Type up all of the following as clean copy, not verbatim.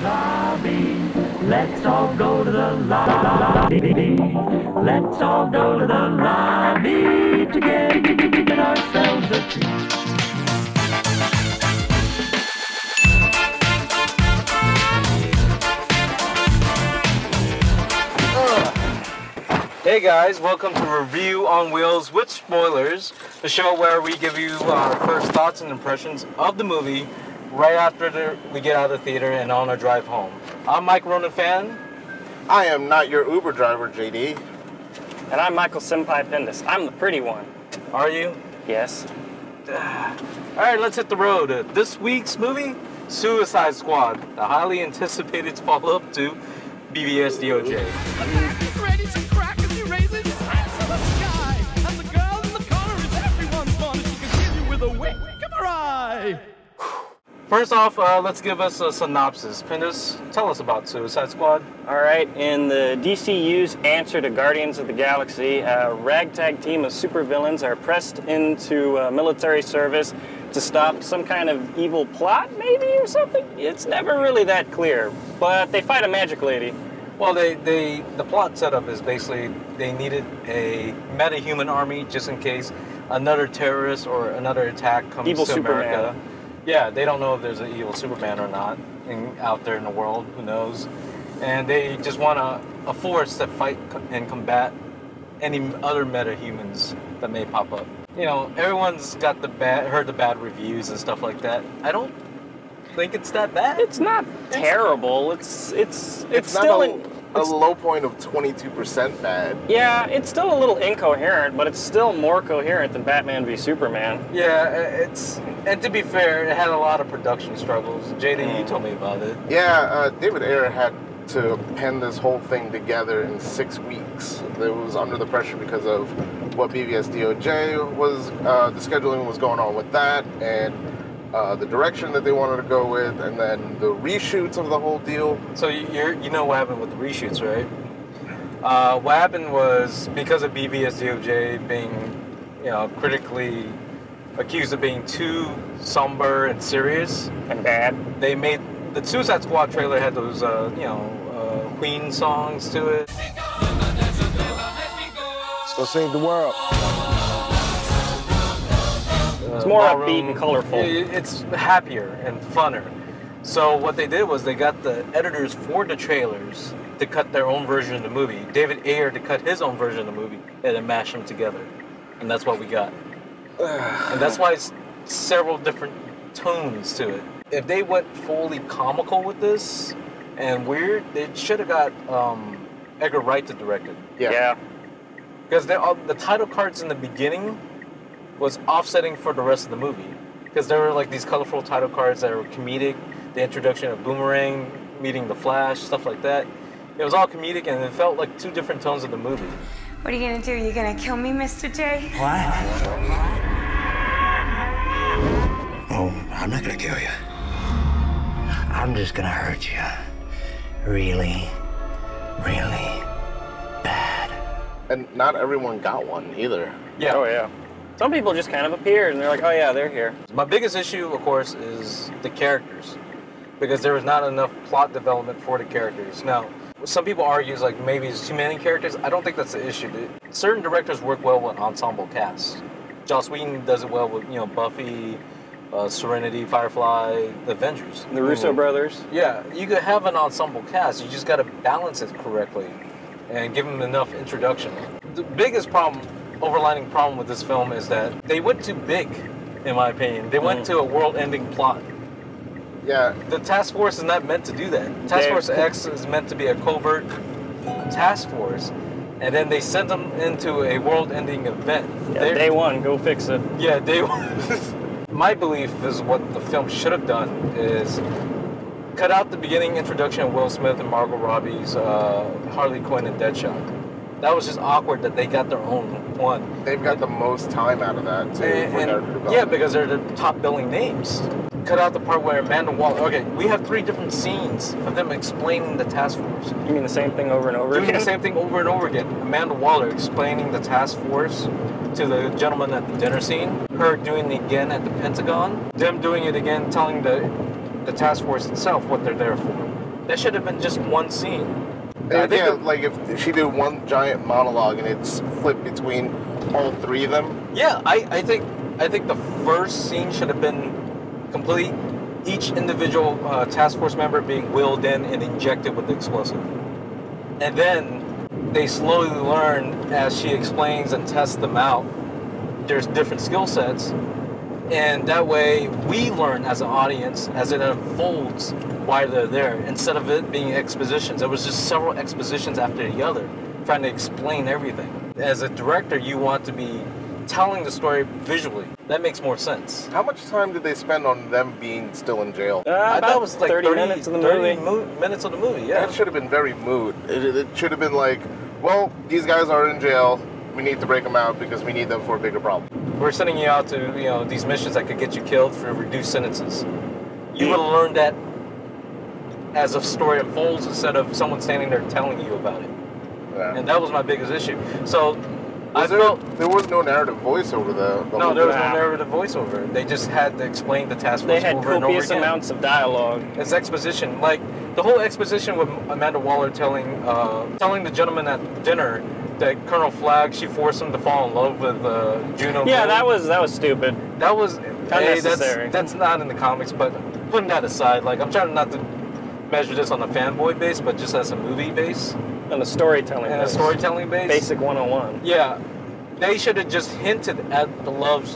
lobby. Let's all go to the lobby. Let's all go to the lobby to get ourselves a treat. Hey guys, welcome to Review on Wheels with Spoilers, the show where we give you our first thoughts and impressions of the movie right after we get out of the theater and on our drive home. I'm Mike Ronan Fan. I am not your Uber driver, JD. And I'm Michael Senpai Pendis. I'm the pretty one. Are you? Yes. Alright, let's hit the road. This week's movie, Suicide Squad, the highly anticipated follow-up to BVS DOJ. Ready to crack as he raises his hands to the sky. And the girl in the corner is everyone's fun. She can hit you with a wink of her eye. First off, let's give us a synopsis. Pendis, tell us about Suicide Squad. All right, in the DCU's answer to Guardians of the Galaxy, a ragtag team of supervillains are pressed into military service to stop some kind of evil plot, maybe, or something? It's never really that clear, but they fight a magic lady. Well, the plot setup is basically they needed a meta-human army just in case another terrorist or another attack comes Evil to Superman. America. Yeah, they don't know if there's an evil Superman or not out there in the world. Who knows? And they just want a force to fight and combat any other meta-humans that may pop up. You know, everyone's got heard the bad reviews and stuff like that. I don't think it's that bad. It's not terrible. It's It's still not a low point of 22% bad. yeah, it's still a little incoherent, but it's still more coherent than Batman v Superman. Yeah, and to be fair, it had a lot of production struggles. JD, you told me about it. Yeah, David Ayer had to pen this whole thing together in 6 weeks. It was under the pressure because of what BVS DOJ was, the scheduling was going on with that, and the direction that they wanted to go with, and then the reshoots of the whole deal. So you know what happened with the reshoots, right? What happened was because of BVS DOJ being, critically accused of being too somber and serious And bad. they made the Suicide Squad trailer had those Queen songs to it. Let's go save the world. It's more upbeat and colorful. It's happier and funner. So what they did was they got the editors for the trailers to cut their own version of the movie. David Ayer to cut his own version of the movie and then mash them together. And that's what we got. And that's why it's several different tones to it. If they went fully comical with this and weird, they should have got Edgar Wright to direct it. Yeah. Because the title cards in the beginning was offsetting for the rest of the movie. Because there were like these colorful title cards that were comedic, the introduction of Boomerang, meeting the Flash, stuff like that. It was all comedic and it felt like two different tones of the movie. What are you gonna do? You gonna kill me, Mr. J? Oh, I'm not gonna kill you. I'm just gonna hurt you. Really, really bad. And not everyone got one either. Yeah. Oh, yeah. Some people just kind of appeared and they're like, oh, yeah, they're here. My biggest issue, of course, is the characters. Because there was not enough plot development for the characters. Now, some people argue like maybe it's too many characters. I don't think that's the issue. Certain directors work well with ensemble casts. Joss Whedon does it well with, Buffy, Serenity, Firefly, the Avengers. The Russo brothers. Yeah, you could have an ensemble cast. You just got to balance it correctly and give them enough introduction. The biggest overlining problem with this film is that they went too big, in my opinion. They went to a world-ending plot. Yeah. The task force is not meant to do that. Task Force X is meant to be a covert task force, and then they sent them into a world-ending event. Yeah, day one, go fix it. Yeah, day one. My belief is what the film should have done is cut out the beginning introduction of Will Smith and Margot Robbie's Harley Quinn and Deadshot. That was just awkward that they got their own one. They've got the most time out of that, too. Yeah, because they're the top billing names. Cut out the part where Amanda Waller... Okay, we have 3 different scenes of them explaining the task force. You mean the same thing over and over Doing again? the same thing over and over again. Amanda Waller explaining the task force to the gentleman at the dinner scene. Her doing it again at the Pentagon. Them doing it again, telling the task force itself what they're there for. That should have been just one scene. Yeah, like if she did one giant monologue and it's flipped between all three of them. Yeah, I think the first scene should have been complete. Each individual task force member being wheeled in and injected with the explosive, and then they slowly learn as she explains and tests them out. There's different skill sets, and that way we learn as an audience as it unfolds why they're there, instead of it being expositions. There was just several expositions after the other, trying to explain everything. As a director, you want to be telling the story visually. That makes more sense. How much time did they spend on them being still in jail? That was like 30 minutes of the movie. Minutes of the movie, yeah. That should have been very mood. It should have been like, well, these guys are in jail. We need to break them out because we need them for a bigger problem. We're sending you out to, these missions that could get you killed for reduced sentences. You would have learned that as a story unfolds instead of someone standing there telling you about it. Yeah. And that was my biggest issue. So there was no narrative voiceover though. No, there was no narrative voiceover. They just had to explain the task force They had over and over copious again. amounts of dialogue. It's exposition. Like the whole exposition with Amanda Waller telling the gentleman at dinner that Colonel Flagg, she forced him to fall in love with Juno. Yeah, Gould. that was stupid. That was unnecessary. That's not in the comics, but putting that aside, like I'm trying not to measure this on a fanboy base, but just as a movie base. And a storytelling And a storytelling base. Basic 101. Yeah. They should have just hinted at the love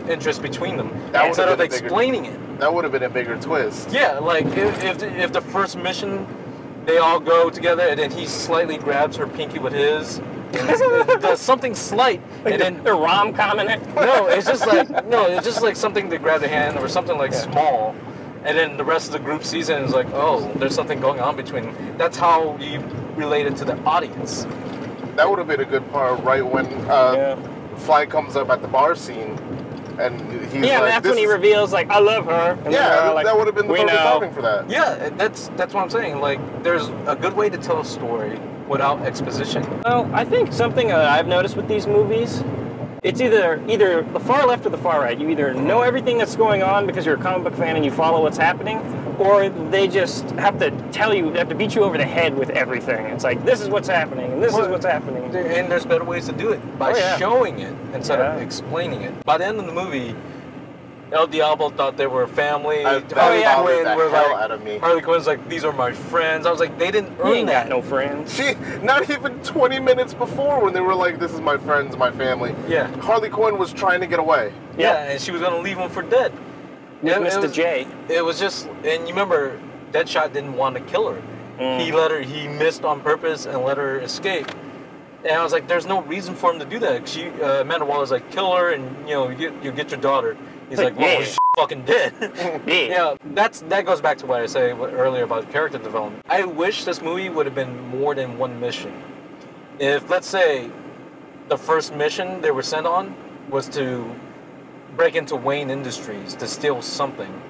interest between them instead of explaining it. That would have been a bigger twist. Yeah, like if the first mission they all go together and then he slightly grabs her pinky with his and does something slight and then the rom-com in it. No, it's just like something to grab the hand or something like small. And then the rest of the group sees it and is like, oh, there's something going on between them. That's how you relate it to the audience. That would have been a good part, right when Fly comes up at the bar scene, and he's like, that's when he reveals, like, I love her. And yeah, like, that would have been the perfect timing for that. Yeah, that's what I'm saying. Like, there's a good way to tell a story without exposition. Well, I think something that I've noticed with these movies, it's either the far left or the far right. You either know everything that's going on because you're a comic book fan and you follow what's happening, or they just have to tell you, they have to beat you over the head with everything. It's like, this is what's happening, and this is what's happening. And there's better ways to do it, by showing it instead of explaining it. By the end of the movie, El Diablo thought they were a family. Harley Quinn's like, these are my friends. I was like, they didn't earn that. No friends. She, not even 20 minutes before when they were like, this is my friends, my family. Yeah. Harley Quinn was trying to get away. Yeah, and she was going to leave him for dead. Mr. J. It was just, and you remember, Deadshot didn't want to kill her. He missed on purpose and let her escape. And I was like, there's no reason for him to do that. Amanda Waller's like, kill her and, you get your daughter. He's like, well, she's fucking dead. Yeah, that goes back to what I said earlier about character development. I wish this movie would have been more than one mission. If, let's say, the first mission they were sent on was to break into Wayne Industries to steal something,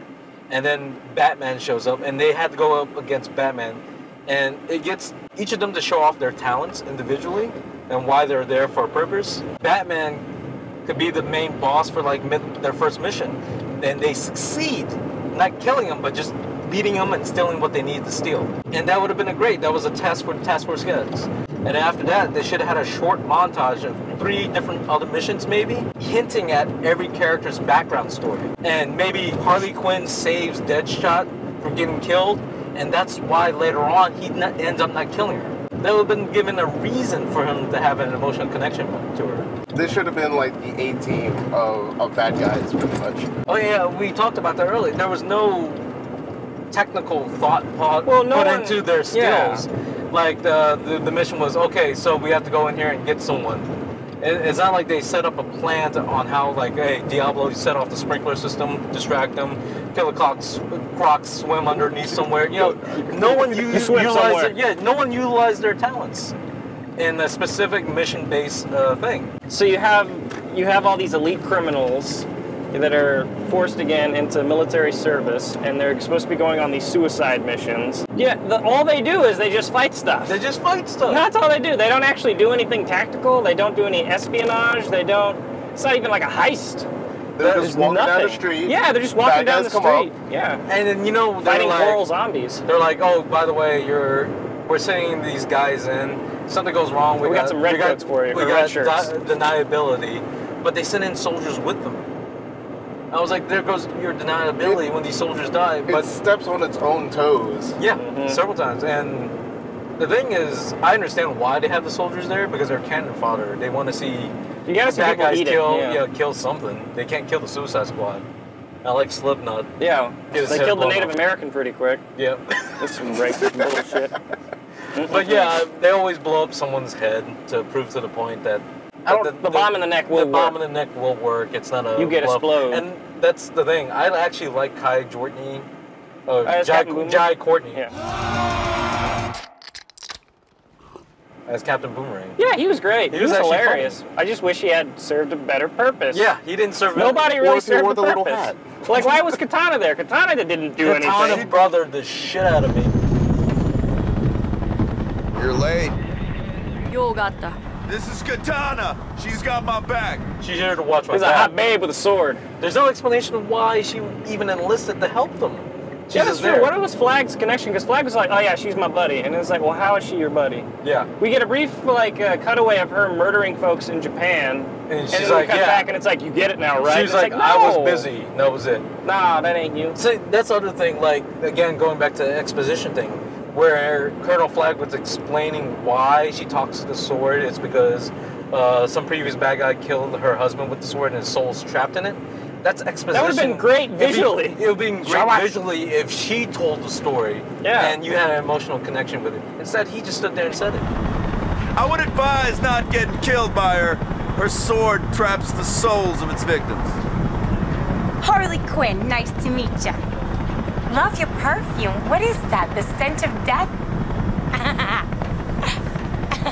and then Batman shows up, and they had to go up against Batman, and it gets each of them to show off their talents individually and why they're there for a purpose. Batman could be the main boss for like their first mission, and they succeed, not killing him, but just beating him and stealing what they need to steal. And that would have been that was a task for the task force heads. And after that, they should have had a short montage of 3 different other missions, maybe, hinting at every character's background story. And maybe Harley Quinn saves Deadshot from getting killed, and that's why later on he ends up not killing her. That would have been given a reason for him to have an emotional connection to her. This should have been like the A-team of bad guys, pretty much. Oh yeah, we talked about that earlier. There was no technical thought put into their skills. Yeah. Like the mission was, okay, so we have to go in here and get someone. It's not like they set up a plan on how, like, hey, Diablo, you set off the sprinkler system, distract them, Killer Crocs swim underneath somewhere. No one utilized their talents in a specific mission-based thing. So you have all these elite criminals that are forced again into military service, and they're supposed to be going on these suicide missions. Yeah, all they do is they just fight stuff. That's all they do. They don't actually do anything tactical. They don't do any espionage. It's not even like a heist. They're There's just walking down the nothing. street. Yeah, they're just walking bad down guys the come street. up. Yeah. And then, you know, they're Fighting like, coral zombies. they're like, oh, by the way, we're sending these guys in. Something goes wrong. We got some redcoats for you, We or got red shirts. deniability, but they send in soldiers with them. I was like, there goes your deniability when these soldiers die. It But steps on its own toes. yeah, Mm-hmm. several times. And the thing is, I understand why they have the soldiers there because they're cannon fodder. They want to see You gotta see bad people guys eat kill, it. kill something. They can't kill the Suicide Squad. I like Slipknot. Yeah. Get his They head killed the blown Native off. American pretty quick. Yeah. This is some racist bullshit. But yeah, they always blow up someone's head to prove to the point that The bomb in the neck will The bomb work. in the neck will work. It's not a You get blow. explode. And that's the thing. I actually like Kai Courtney. As Captain Boomerang? Jai Courtney Yeah. as Captain Boomerang. Yeah, he was great. He was actually hilarious. I just wish he had served a better purpose. Yeah, he didn't serve. Nobody Or really if he served wore a the little purpose. hat. Like, why was Katana there? Katana didn't do Katana anything. brothered the shit out of me. You're late. This is Katana. She's got my back. She's here to watch my He's a back. hot babe with a sword. There's no explanation of why she even enlisted to help them. She's Yeah, that's just true. there. What was Flag's connection? Because Flag was like, oh yeah, she's my buddy. And it's like, well, how is she your buddy? Yeah. We get a brief, cutaway of her murdering folks in Japan. And she's then like, we cut yeah. back and it's like, you get it now, right? She was And like, it's I was no. busy. That was it. Nah, that ain't you. So that's the other thing, like, again, going back to the exposition thing, where Colonel Flag was explaining why she talks to the sword. It's because some previous bad guy killed her husband with the sword and his soul's trapped in it. That's exposition. That would've been great visually. It would be great Shawash. visually if she told the story Yeah. and you had an emotional connection with it. Instead, he just stood there and said it. I would advise not getting killed by her. Her sword traps the souls of its victims. Harley Quinn, nice to meet ya. Love your perfume. What is that? The scent of death?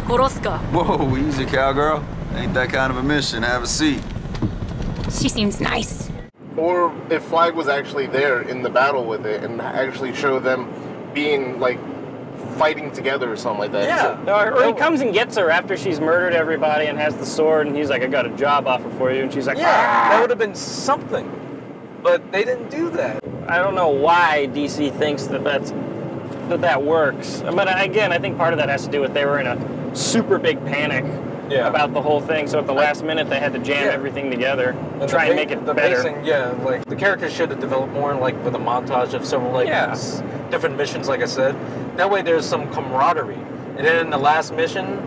Whoa, easy, cowgirl. Ain't that kind of a mission. Have a seat. She seems nice. Or if Flag was actually there in the battle with it and actually show them being like fighting together or something like that. Yeah. So- Or he comes and gets her after she's murdered everybody and has the sword, and he's like, I got a job offer for you. And she's like, Yeah, "Ah." that would have been something. But they didn't do that. I don't know why DC thinks that works. But again, I think part of that has to do with they were in a super big panic about the whole thing. So at the last minute, they had to jam everything together and try and make it better. Pacing, like the characters should have developed more, like with a montage of several different missions. Like I said, that way there's some camaraderie. And then in the last mission,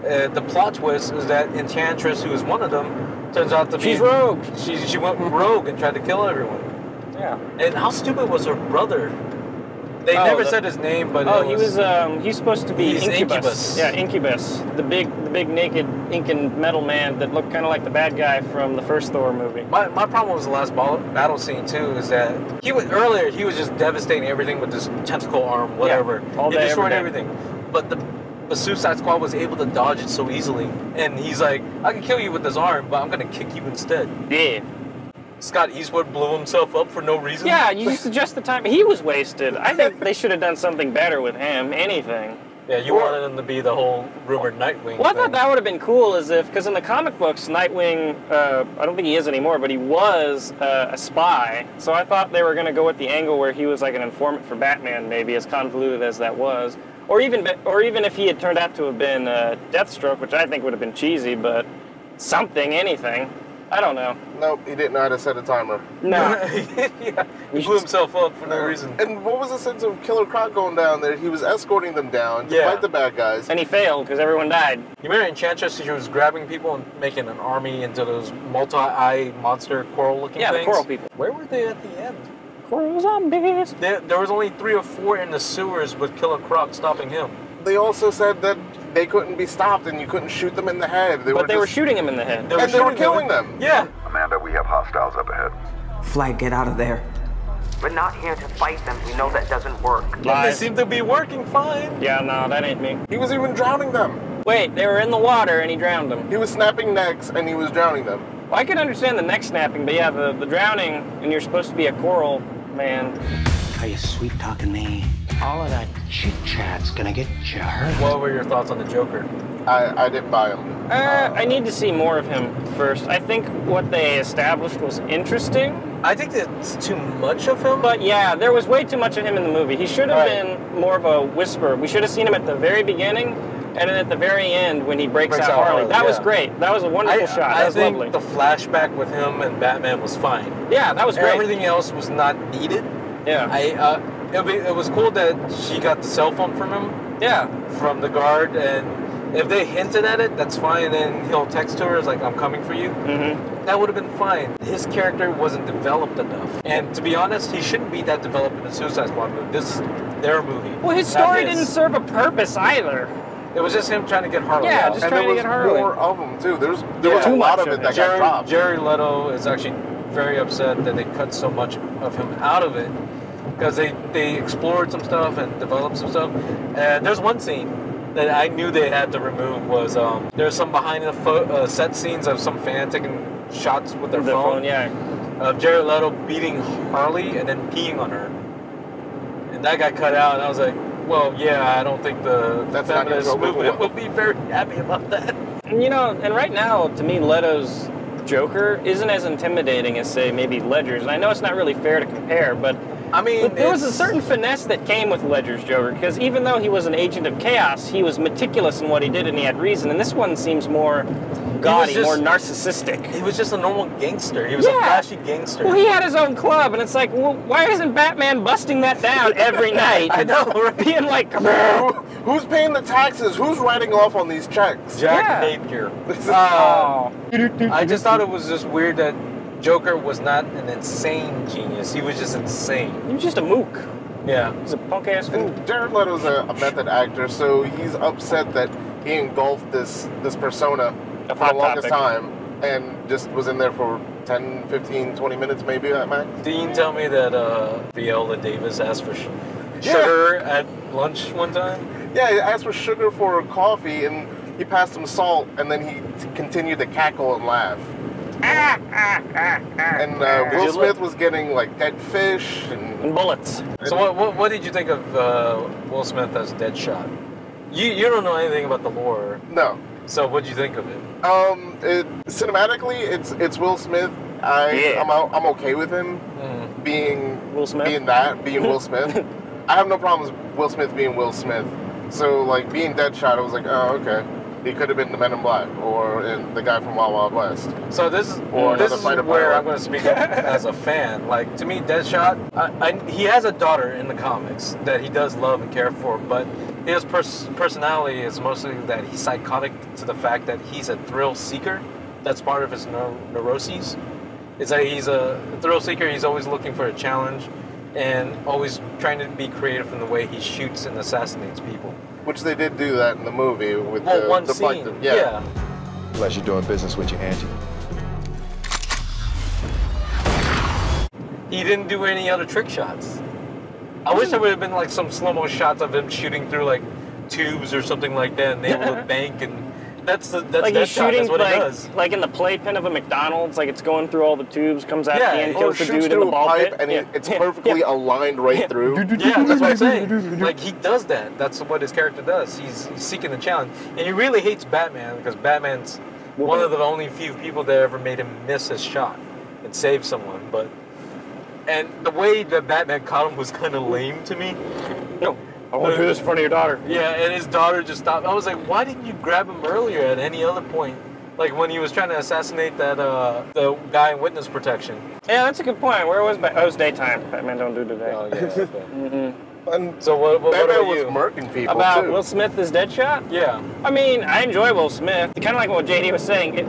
the plot twist is that Enchantress, who is one of them, turns out to be She's rogue. She went rogue and tried to kill everyone. Yeah. And how stupid was her brother? They never said his name, but he's supposed to be he's Incubus. Yeah, Incubus, the big naked Incan metal man that looked kind of like the bad guy from the first Thor movie. My problem was the last battle scene too. Is that he was just devastating everything with this tentacle arm, whatever. all He day, destroyed every day. everything. But the Suicide Squad was able to dodge it so easily, and he's like, I can kill you with this arm, but I'm gonna kick you instead. Yeah. Scott Eastwood blew himself up for no reason. Yeah, you suggest the time. He was wasted. I think they should have done something better with him. Anything. Yeah, you wanted him to be the whole rumored Nightwing. Well, I thing. thought that would have been cool, because in the comic books, Nightwing, I don't think he is anymore, but he was a spy. So I thought they were going to go with the angle where he was like an informant for Batman, maybe, as convoluted as that was. Or even if he had turned out to have been Deathstroke, which I think would have been cheesy, but something, anything. I don't know. Nope, he didn't know how to set a timer. No. He blew himself up for no reason. And what was the sense of Killer Croc going down there? He was escorting them down to fight the bad guys. And he failed because everyone died. You remember Enchantress? She was grabbing people and making an army into those multi-eye monster coral-looking things. Yeah, the coral people. Where were they at the end? Coral zombies. There was only 3 or 4 in the sewers with Killer Croc stopping him. They also said that they couldn't be stopped and you couldn't shoot them in the head. They were shooting him in the head. And they were killing them. Yeah. Amanda, we have hostiles up ahead. Flag, get out of there. We're not here to fight them. We know that doesn't work. They seem to be working fine. Yeah, no, that ain't me. He was even drowning them. Wait, they were in the water and he drowned them. He was snapping necks and he was drowning them. Well, I can understand the neck snapping, but yeah, the drowning, and you're supposed to be a coral man. Are you sweet talking me? All of that chit-chat's gonna get you hurt. What were your thoughts on the Joker? I didn't buy him. I need to see more of him first. I think what they established was interesting. I think that's too much of him. But yeah, there was way too much of him in the movie. He should have been more of a whisperer. We should have seen him at the very beginning and then at the very end when he breaks out Harley. That was great. That was a wonderful shot. That was lovely. I think the flashback with him and Batman was fine. Yeah, that was great. Everything else was not needed. Yeah. It was cool that she got the cell phone from him. Yeah. From the guard, and if they hinted at it, that's fine. And he'll text to her, it's like, I'm coming for you. Mm-hmm. That would have been fine. His character wasn't developed enough. And to be honest, he shouldn't be that developed in the Suicide Squad movie. This is their movie. Well, his story didn't serve a purpose either. It was just him trying to get Harley Yeah, out. just trying to get Harley. There was more of them, too. There was a lot of it that got dropped. Jared Leto is actually very upset that they cut so much of him out of it, because they explored some stuff and developed some stuff. And there's one scene that I knew they had to remove was there's some behind the set scenes of some fan taking shots with their phone. Of Jared Leto beating Harley and then peeing on her. And that got cut out, and I was like, well, yeah, I don't think the feminist movement will be very happy about that. You know, and right now, to me, Leto's Joker isn't as intimidating as, say, maybe Ledger's. And I know it's not really fair to compare, but I mean, there was a certain finesse that came with Ledger's Joker, because even though he was an agent of chaos, he was meticulous in what he did and he had reason. And this one seems more gaudy, more narcissistic. He was just a normal gangster. He was a flashy gangster. Well, he had his own club, and it's like, well, why isn't Batman busting that down every night? I know, right? Being like, come on. Who's paying the taxes? Who's writing off on these checks? Jack Napier. I just thought it was just weird that Joker was not an insane genius. He was just insane. He was just a mook. Yeah. He's a punk-ass fool. Jared Leto's a method actor, so he's upset that he engulfed this persona for the longest time and just was in there for 10, 15, 20 minutes maybe at max. Didn't you tell me that Viola Davis asked for sugar at lunch one time? Yeah, he asked for sugar for coffee, and he passed him salt, and then he continued to cackle and laugh. And Will Smith was getting like dead fish and bullets. So what did you think of Will Smith as Deadshot? You don't know anything about the lore. No. So what did you think of it? Cinematically, it's Will Smith. I'm okay with him being Will Smith. Being Will Smith. I have no problems with Will Smith being Will Smith. So like being Deadshot, I was like, oh okay. He could have been the Men in Black or the guy from Wild Wild West. So this is where I'm going to speak up as a fan. Like, to me, Deadshot, he has a daughter in the comics that he does love and care for, but his personality is mostly that he's psychotic to the fact that he's a thrill seeker. That's part of his neuroses. It's like he's a thrill seeker. He's always looking for a challenge and always trying to be creative in the way he shoots and assassinates people. Which they did do that in the movie with one the scene. fight. Yeah. Unless you're doing business with your auntie. He didn't do any other trick shots. I wish there would have been like some slow-mo shots of him shooting through like tubes or something like that, and able to bank, and that's like he's shooting that's what he does. like in the playpen of a McDonald's, like it's going through all the tubes, comes out at the end, or kills the shoots dude in through the ball a pipe, pit, and it's perfectly aligned right through. Yeah, that's what I'm saying. Like, he does that. That's what his character does. He's seeking the challenge. And he really hates Batman because Batman's one of the only few people that ever made him miss his shot and save someone. And the way that Batman caught him was kind of lame to me. No, I want to do this in front of your daughter. Yeah, and his daughter just stopped. I was like, why didn't you grab him earlier at any other point? Like when he was trying to assassinate that the guy in witness protection. Yeah, that's a good point. Where was Batman? Oh, it was daytime. Batman don't do today. Oh, yeah. Okay. And so what Batman are you? was murking people About too. Will Smith as Deadshot? Yeah. I mean, I enjoy Will Smith. Kind of like what JD was saying.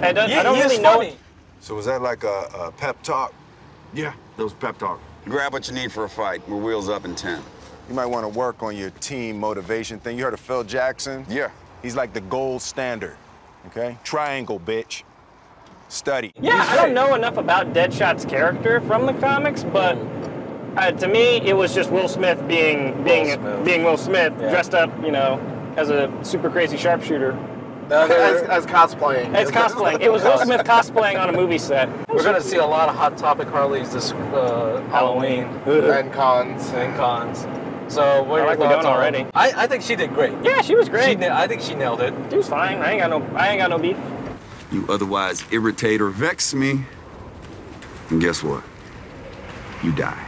I don't really know. So was that like a pep talk? Yeah, that was pep talk. Grab what you need for a fight. We're wheels up in 10. You might want to work on your team motivation thing. You heard of Phil Jackson? Yeah. He's like the gold standard, okay? Triangle, bitch. Study. Yeah, I don't know enough about Deadshot's character from the comics, but to me, it was just Will Smith being Will Smith, dressed up, you know, as a super crazy sharpshooter. As cosplaying. As cosplaying. It was Will Smith cosplaying on a movie set. We're going to see a lot of Hot Topic Harleys this Halloween. And cons. And cons. So what I are like your thoughts Winona on already. I think she did great. Yeah, she was great. I think she nailed it. She was fine. I ain't got no beef. You otherwise irritate or vex me, and guess what? You die.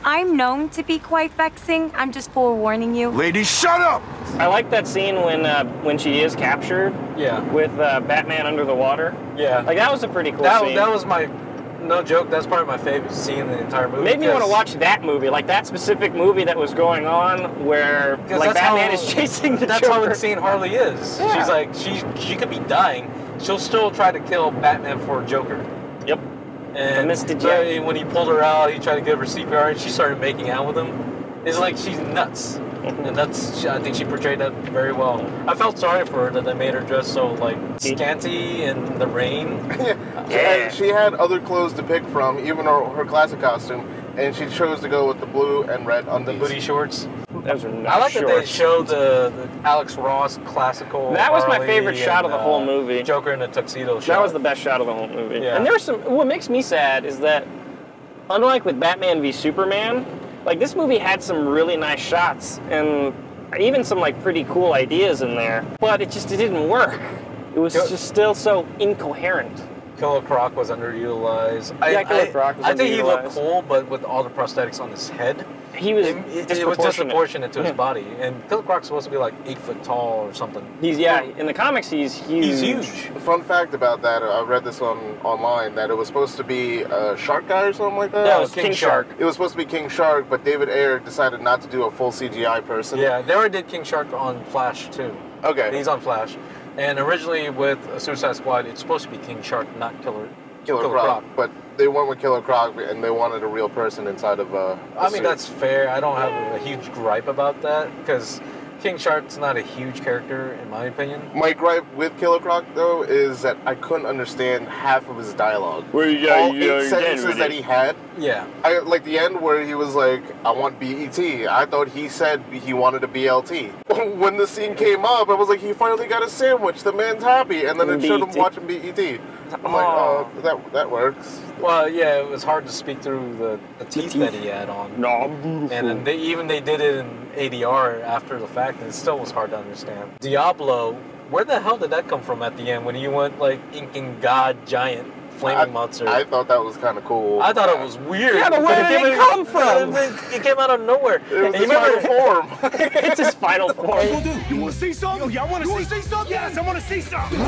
I'm known to be quite vexing. I'm just forewarning you. Lady, shut up! I like that scene when she is captured. Yeah. With Batman under the water. Yeah. Like that was a pretty cool scene. That was my, no joke, that's probably my favorite scene in the entire movie. Made me want to watch that movie, like that specific movie that was going on where like Batman is chasing the That's Joker. how insane Harley is. Yeah. She's like, she could be dying. She'll still try to kill Batman for Joker. Yep. And when he pulled her out, he tried to give her CPR, and she started making out with him. It's like she's nuts, and I think she portrayed that very well. I felt sorry for her that they made her dress so like scanty in the rain. Yeah. She had other clothes to pick from, even her classic costume, and she chose to go with the blue and red undies. The booty shorts. Those are nice I like that they shorts. showed the Alex Ross classical. That was my Harley favorite shot of the whole movie. Joker in a tuxedo shot. That was the best shot of the whole movie. Yeah. And there's some. What makes me sad is that, unlike with Batman v Superman, like this movie had some really nice shots and even some like pretty cool ideas in there, but it didn't work. It was just still so incoherent. Killer Croc was underutilized. Killer Croc was I think he looked underutilized. cool, but with all the prosthetics on his head, he was it was disproportionate to his body. And Killer Croc's supposed to be like 8 foot tall or something. In the comics he's huge. He's huge. Fun fact about that, I read this online, that it was supposed to be a shark guy or something like that. No, it was King Shark. It was supposed to be King Shark, but David Ayer decided not to do a full CGI person. Yeah, they already did King Shark on Flash too. Okay. He's on Flash. And originally with Suicide Squad, it's supposed to be King Shark, not Killer Croc. But they went with Killer Croc, and they wanted a real person inside of I mean, that's fair. I don't have a huge gripe about that, because King Shark's not a huge character, in my opinion. My gripe with Killer Croc, though, is that I couldn't understand half of his dialogue. Well, all 8 sentences that he had. Yeah. I like the end where he was like, I want BET. I thought he said he wanted a BLT. When the scene came up, I was like, he finally got a sandwich. The man's happy. And then it showed him watching BET. I'm like, oh, that works. Well, yeah, it was hard to speak through the teeth that he had on. No, I'm beautiful. And then they did it in ADR after the fact, and it still was hard to understand. Diablo, where the hell did that come from at the end when he went like inking God giant flaming monster? I thought that was kind of cool. I thought it was weird. Yeah, but where did it come from? It came out of nowhere. It was his final form. It's his final form. You want to see something? Y'all want to see something? Yes, I want to see something.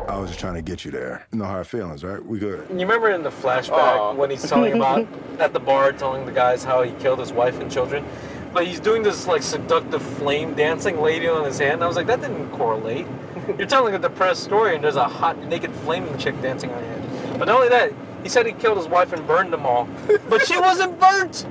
I was just trying to get you there. No hard feelings, right? We good. You remember in the flashback when he's telling about at the bar, telling the guys how he killed his wife and children, but he's doing this like seductive flame dancing lady on his hand. I was like, that didn't correlate. You're telling a depressed story, and there's a hot naked flaming chick dancing on your hand. But not only that, he said he killed his wife and burned them all, but she wasn't burnt.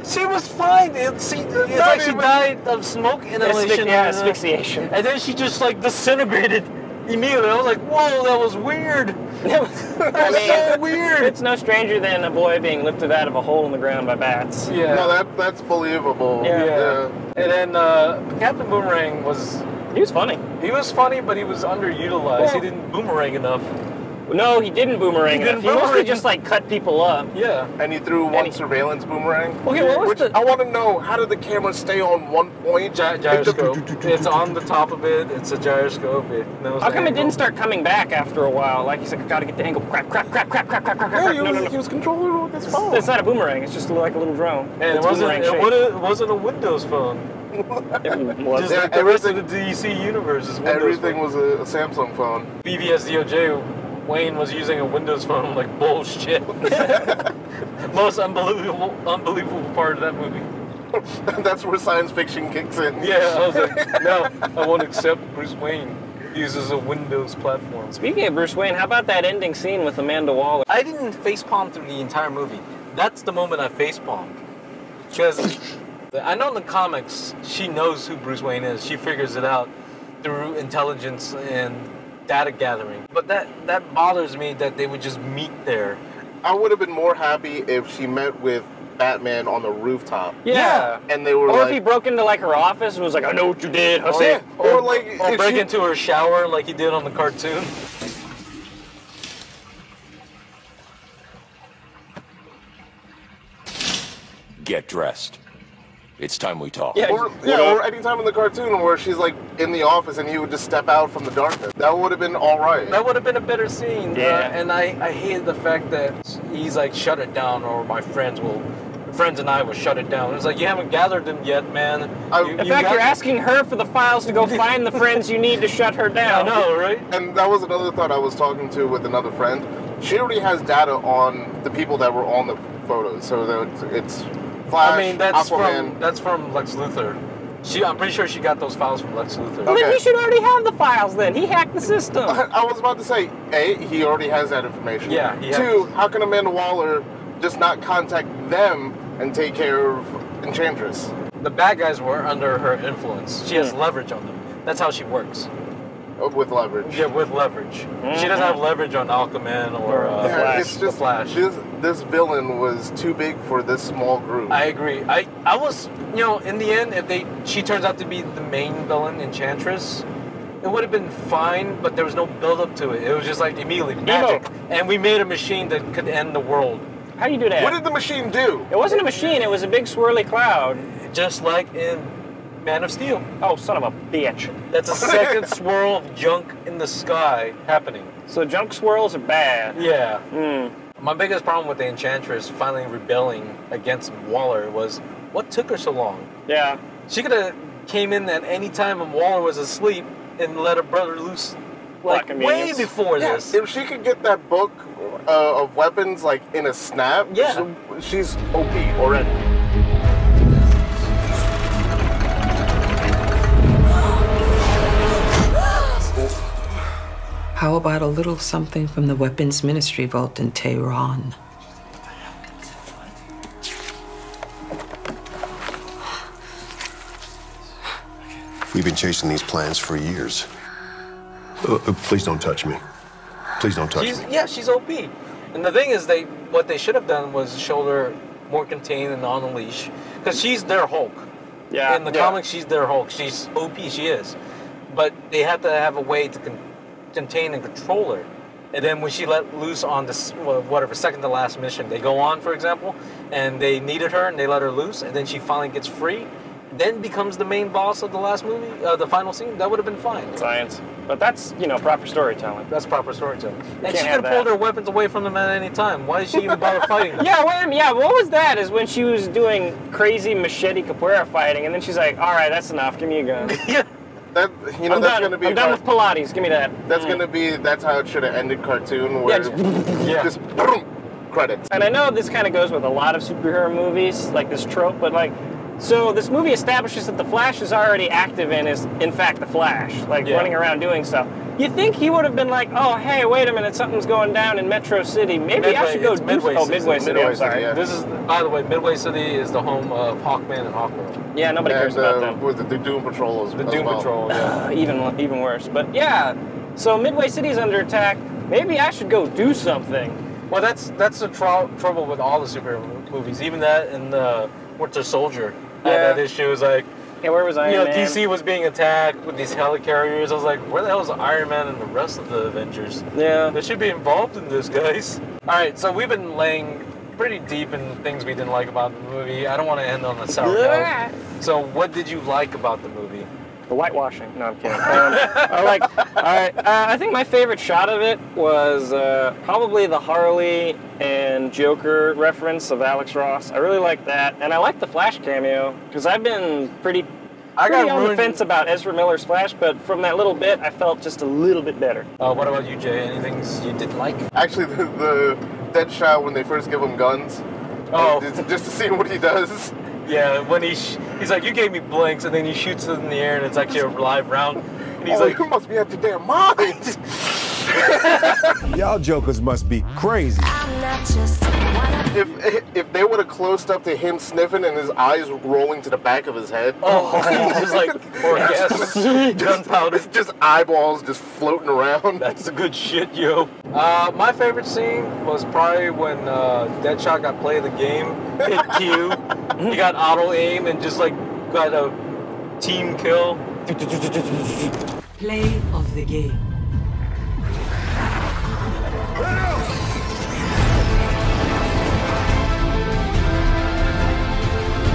She was fine. It's like she died of smoke inhalation. Asphyxiation. And then she just like disintegrated immediately. I was like, whoa, that was weird. That was so weird. It's no stranger than a boy being lifted out of a hole in the ground by bats. Yeah. No, that's believable. Yeah. And then Captain Boomerang he was funny. He was funny, but he was underutilized. Well, he didn't boomerang enough. No, he didn't boomerang enough. He mostly just like cut people up. Yeah. And he threw one surveillance boomerang. Okay, what was I want to know, how did the camera stay on one point? Gyroscope. It's on the top of it. It's a gyroscope. How come it didn't start coming back after a while? Like he's like, I gotta get the angle. Crap, crap, crap, crap, crap, crap, crap, crap. No, he was controlling it with his phone. It's not a boomerang. It's just like a little drone. And it wasn't a Windows phone. It was. Just like the rest of the DC universe is Windows Everything phone. was a Samsung phone. BVS DOJ, Wayne was using a Windows phone. I'm like, bullshit. Most unbelievable part of that movie. That's where science fiction kicks in. Yeah, I was like, no, I won't accept Bruce Wayne uses a Windows platform. Speaking of Bruce Wayne, how about that ending scene with Amanda Waller? I didn't facepalm through the entire movie. That's the moment I facepalmed. Because I know in the comics, she knows who Bruce Wayne is. She figures it out through intelligence and data gathering. But that bothers me that they would just meet there. I would have been more happy if she met with Batman on the rooftop. Yeah. And they were or like, if he broke into like her office and was like, I know what you did, hussy. Or like, or break into her shower like he did on the cartoon. Get dressed. It's time we talk. Or any time in the cartoon where she's like in the office and he would just step out from the darkness. That would have been all right. That would have been a better scene. Yeah. And I hated the fact that he's like, shut it down, or my friends and I will shut it down. It's like, you haven't gathered them yet, man. In fact, you're asking her for the files to go find the friends you need to shut her down. I know, right? And that was another thought I was talking to with another friend. She already has data on the people that were on the photos, so that it's Flash, I mean, that's Aquaman. from Lex Luthor. I'm pretty sure she got those files from Lex Luthor. Well, then he should already have the files then. He hacked the system. I was about to say, A, he already has that information. Yeah. Two, how can Amanda Waller just not contact them and take care of Enchantress? The bad guys were under her influence. She has leverage on them. That's how she works. With leverage. Yeah, with leverage. She doesn't have leverage on Aquaman or Flash. It's just Flash. This villain was too big for this small group. I agree. I was, in the end, if she turns out to be the main villain, Enchantress, it would have been fine, but there was no build up to it. It was just like immediately magic. And we made a machine that could end the world. How do you do that? What did the machine do? It wasn't a machine, it was a big swirly cloud. Just like in Man of Steel. Oh, son of a bitch. That's a second swirl of junk in the sky happening. So junk swirls are bad. Yeah. My biggest problem with the Enchantress finally rebelling against Waller was, what took her so long? Yeah. She could have came in at any time when Waller was asleep and let her brother loose, like, way before this. If she could get that book of weapons, like, in a snap, she's OP already. How about a little something from the Weapons Ministry Vault in Tehran? We've been chasing these plans for years. Please don't touch me. Please don't touch me. Yeah, she's OP. And the thing is, what they should have done was show her more contained and on a leash. Because she's their Hulk. Yeah. In the comics, she's their Hulk. She's OP, she is. But they had to have a way to contain and control her. And then when she let loose on this, second to last mission, they go on, for example, and they needed her and they let her loose, and then she finally gets free, then becomes the main boss of the last movie, the final scene, that would have been fine. Science. But that's, proper storytelling. That's proper storytelling. And can't she have could have pulled her weapons away from them at any time. Why did she even bother fighting them? Yeah, what was that? Is when she was doing crazy machete capoeira fighting, and then she's like, all right, that's enough, give me a gun. That's gonna be. I'm done with Pilates. Give me that. That's gonna be. That's how it should have ended cartoon. Where just credits. And I know this kind of goes with a lot of superhero movies, like this trope, but so this movie establishes that the Flash is already active and is in fact the Flash, running around doing stuff. You think he would have been like, oh hey, wait a minute, something's going down in Metro City. Maybe I should go do Midway City. Midway City. I'm sorry. Yeah. This is, by the way, Midway City is the home of Hawkman and Hawkgirl. Yeah, nobody cares about them. Was it the Doom Patrol? The Doom Patrol, yeah. Even worse. But yeah, so Midway City's under attack. Maybe I should go do something. Well, that's the trouble with all the superhero movies. Even that and Winter Soldier. That issue is like, yeah, where was Iron Man? DC was being attacked with these helicarriers. I was like, where the hell is Iron Man and the rest of the Avengers? Yeah. They should be involved in this, guys. All right, so we've been laying pretty deep in things we didn't like about the movie. I don't want to end on a sour note. So what did you like about the movie? The whitewashing. No, I'm kidding. I think my favorite shot of it was probably the Harley and Joker reference of Alex Ross. I really like that. And I like the Flash cameo, because I've been pretty on the fence about Ezra Miller's Flash, but from that little bit, I felt just a little bit better. What about you, Jay? Anything you didn't like? Actually, the Deadshot when they first give him guns. Just to see what he does. Yeah, when he's like, you gave me blanks, and then he shoots it in the air, and it's actually a live round. And he's like, you must be out your damn mind. Y'all jokers must be crazy. I'm not just If they would have closed up to him sniffing and his eyes rolling to the back of his head. Just like orgasm, gunpowder. Just eyeballs just floating around. That's the good shit, yo. My favorite scene was probably when Deadshot got play of the game, hit Q, he got auto aim and just got a team kill. Play of the game.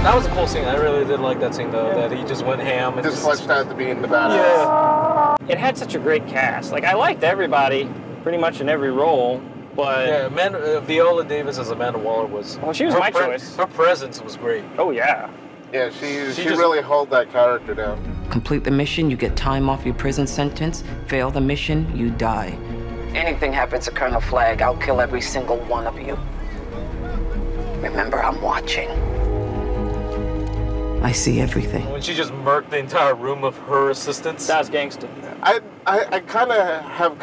That was a cool scene. I really did like that scene, though, that he just went ham. And just fleshed out to being the badass. Yeah. It had such a great cast. Like, I liked everybody pretty much in every role, but... Yeah, Viola Davis as Amanda Waller was... Well, she was my choice. Her presence was great. Oh, yeah. Yeah, she really held that character down. Complete the mission, you get time off your prison sentence. Fail the mission, you die. Anything happens to Colonel Flagg, I'll kill every single one of you. Remember, I'm watching. I see everything. When she just murked the entire room of her assistants. That's gangster. I kind of have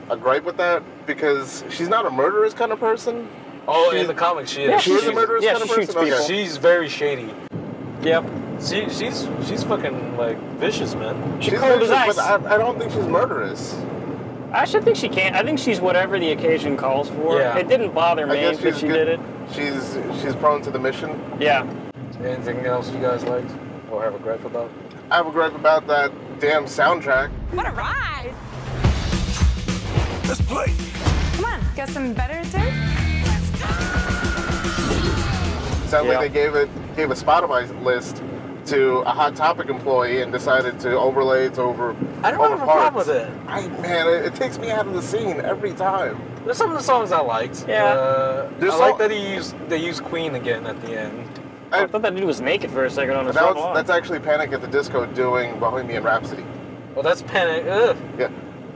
a gripe with that because she's not a murderous kind of person. Oh, in the comics she is. Yeah, she's a murderous kind of person? Okay. She's very shady. Yep. She's fucking, like, vicious, man. She's cold as ice. But I don't think she's murderous. I should think she can't. I think she's whatever the occasion calls for. Yeah. It didn't bother me that she did it. She's prone to the mission. Yeah. Anything else you guys liked or have a gripe about? I have a gripe about that damn soundtrack. What a ride! Let's play. Come on, got some better too? Sounds like they gave a Spotify list to a Hot Topic employee and decided to overlay it over I don't have a problem with it. Man, it takes me out of the scene every time. There's some of the songs I liked. Yeah. I like that they used Queen again at the end. I thought that dude was naked for a second on his That's actually Panic at the Disco doing Bohemian Rhapsody. Well, that's Panic. Ugh. Yeah.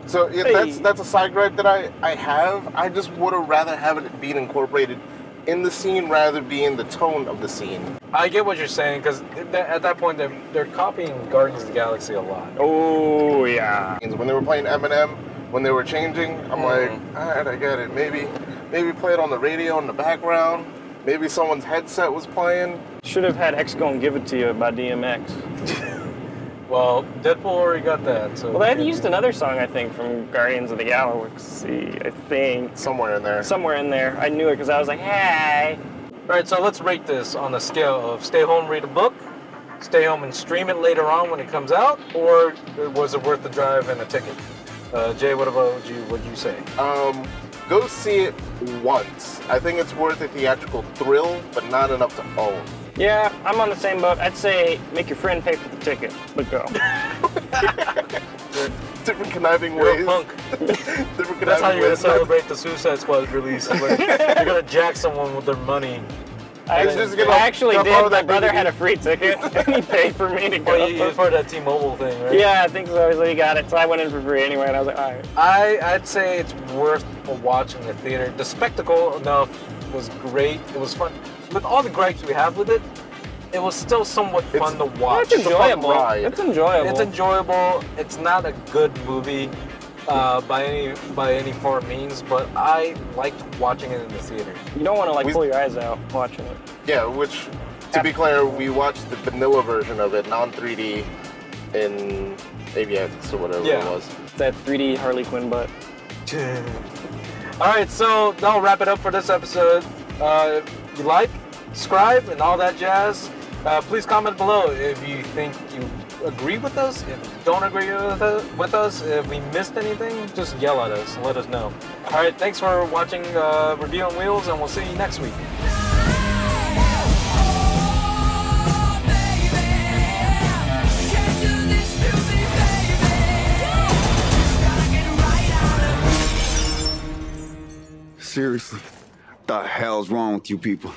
So that's a side gripe that I have. I just would have rather have it being incorporated in the scene rather than be in the tone of the scene. I get what you're saying because at that point they're copying Guardians of the Galaxy a lot. Oh yeah. When they were playing Eminem, when they were changing, I'm like, all right, I get it. Maybe play it on the radio in the background. Maybe someone's headset was playing. Should have had X Gon Give It To You by DMX. Well, Deadpool already got that. So well, they had used another song, I think, from Guardians of the Galaxy, I think. Somewhere in there. Somewhere in there. I knew it because I was like, hey. All right, so let's rate this on a scale of stay home, read a book, stay home and stream it later on when it comes out, or was it worth the drive and a ticket? Jay, what about you? What'd you say? Go see it once. I think it's worth a theatrical thrill, but not enough to own. Yeah, I'm on the same boat. I'd say make your friend pay for the ticket, but go. Different conniving ways. You're a punk. That's how you're going to celebrate the Suicide Squad release. Like, you're going to jack someone with their money. I actually did. My brother had a free ticket, and he paid for me to go. Oh, you part of that T-Mobile thing, right? Yeah, I think so. So he got it, so I went in for free anyway, and I was like, all right. I'd say it's worth watching in the theater. The spectacle enough was great. It was fun. With all the gripes we have with it, it was still somewhat fun to watch. It's enjoyable. It's enjoyable. It's enjoyable. It's not a good movie by any far means, but I liked watching it in the theater. You don't want to pull your eyes out watching it. Yeah, which, to be clear, we watched the vanilla version of it, non-3D, in AVX or whatever it was. That 3D Harley Quinn butt. All right, so that'll wrap it up for this episode. If you like, subscribe, and all that jazz. Please comment below if you think you agree with us. If you don't agree with us, if we missed anything, just yell at us and let us know. All right, thanks for watching Review on Wheels, and we'll see you next week. Seriously, what the hell's wrong with you people?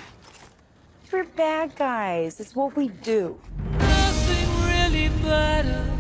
We're bad guys. It's what we do. Nothing really matters.